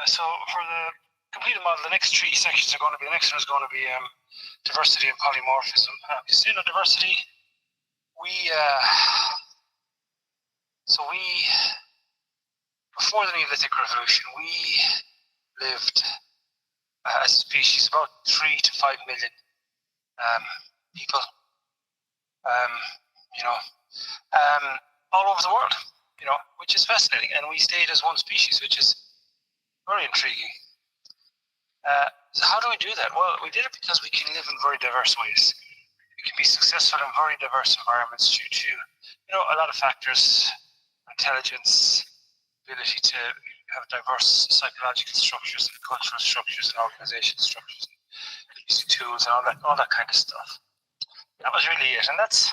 So for the completed model, the next three sections are going to be, the next one is going to be diversity and polymorphism. So, diversity, before the Neolithic Revolution, we lived as a species about 3 to 5 million people, all over the world, which is fascinating. And we stayed as one species, which is very intriguing. So how do we do that? Well, we did it because we can live in very diverse ways. We can be successful in very diverse environments due to, a lot of factors: intelligence, ability to have diverse psychological structures and cultural structures and organizational structures, and using tools and all that kind of stuff. That was really it, and that's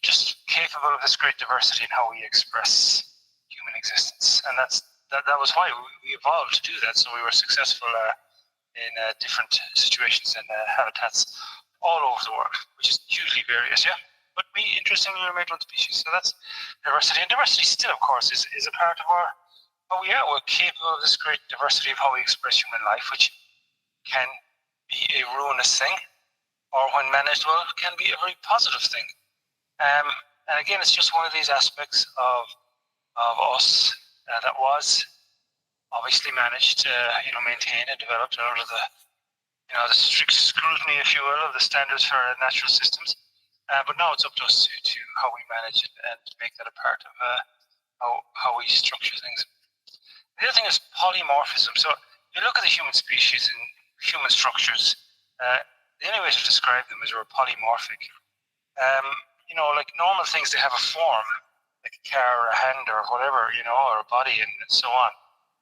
just capable of this great diversity in how we express human existence, and that was why we evolved to do that. So we were successful in different situations and habitats all over the world, which is hugely various, yeah. But we interestingly remained one species. So that's diversity, and diversity still, of course, is a part of how we are. We're capable of this great diversity of how we express human life, which can be a ruinous thing, or when managed well, can be a very positive thing. And again, it's just one of these aspects of us that was obviously managed, maintained and developed under the strict scrutiny, if you will, of the standards for natural systems. But now it's up to us to how we manage it and make that a part of how we structure things. The other thing is polymorphism. So if you look at the human species and human structures, the only way to describe them is we're polymorphic. Like normal things, they have a form, like a car or a hand or whatever, or a body and so on,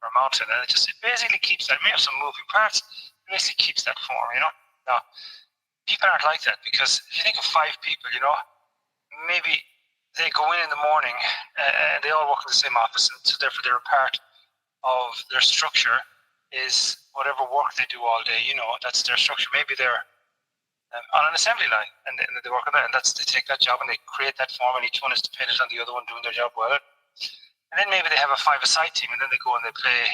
or a mountain, and it basically keeps that. It may have some moving parts, it basically keeps that form, Now, people aren't like that, because if you think of 5 people, maybe they go in the morning and they all work in the same office, and so therefore they're a part of their structure is whatever work they do all day, that's their structure. Maybe they're on an assembly line, and they work on that, and they take that job and they create that form, and each one is dependent on the other one doing their job well. And then maybe they have a 5-a-side team, and then they go and they play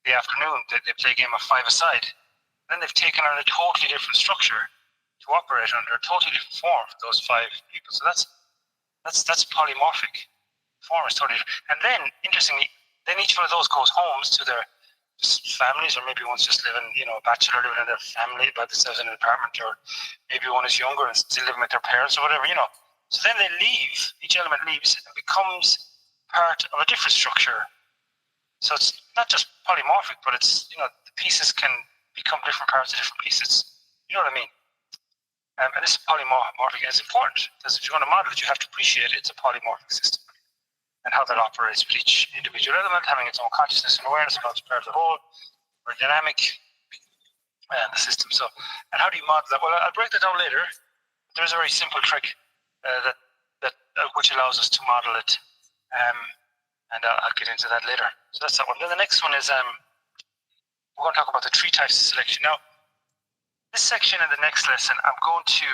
the afternoon. They play a game of 5-a-side. And then they've taken on a totally different structure to operate under, a totally different form for those 5 people. So that's polymorphic. Form is totally different. And then, interestingly, then each one of those goes homes to their families, or maybe one's just living, a bachelor living in their family by themselves in an apartment, or maybe one is younger and still living with their parents or whatever, So then they leave, each element leaves and becomes part of a different structure. So it's not just polymorphic, but it's, the pieces can become different parts of different pieces. You know what I mean? And this polymorphic is important, because if you're going to model it, you have to appreciate it's a polymorphic system and how that operates with each individual element having its own consciousness and awareness about the part of the whole, or dynamic, and the system. So, and how do you model that? Well, I'll break that down later. There's a very simple trick that which allows us to model it, and I'll get into that later. So that's that one. Then the next one is we're going to talk about the 3 types of selection. Now, this section in the next lesson, I'm going to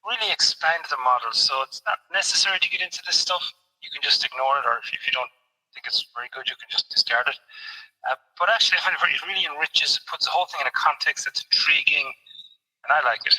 really expand the model. So it's not necessary to get into this stuff. You can just ignore it, or if you don't think it's very good, you can just discard it. But actually, I find it really enriches, puts the whole thing in a context that's intriguing, and I like it.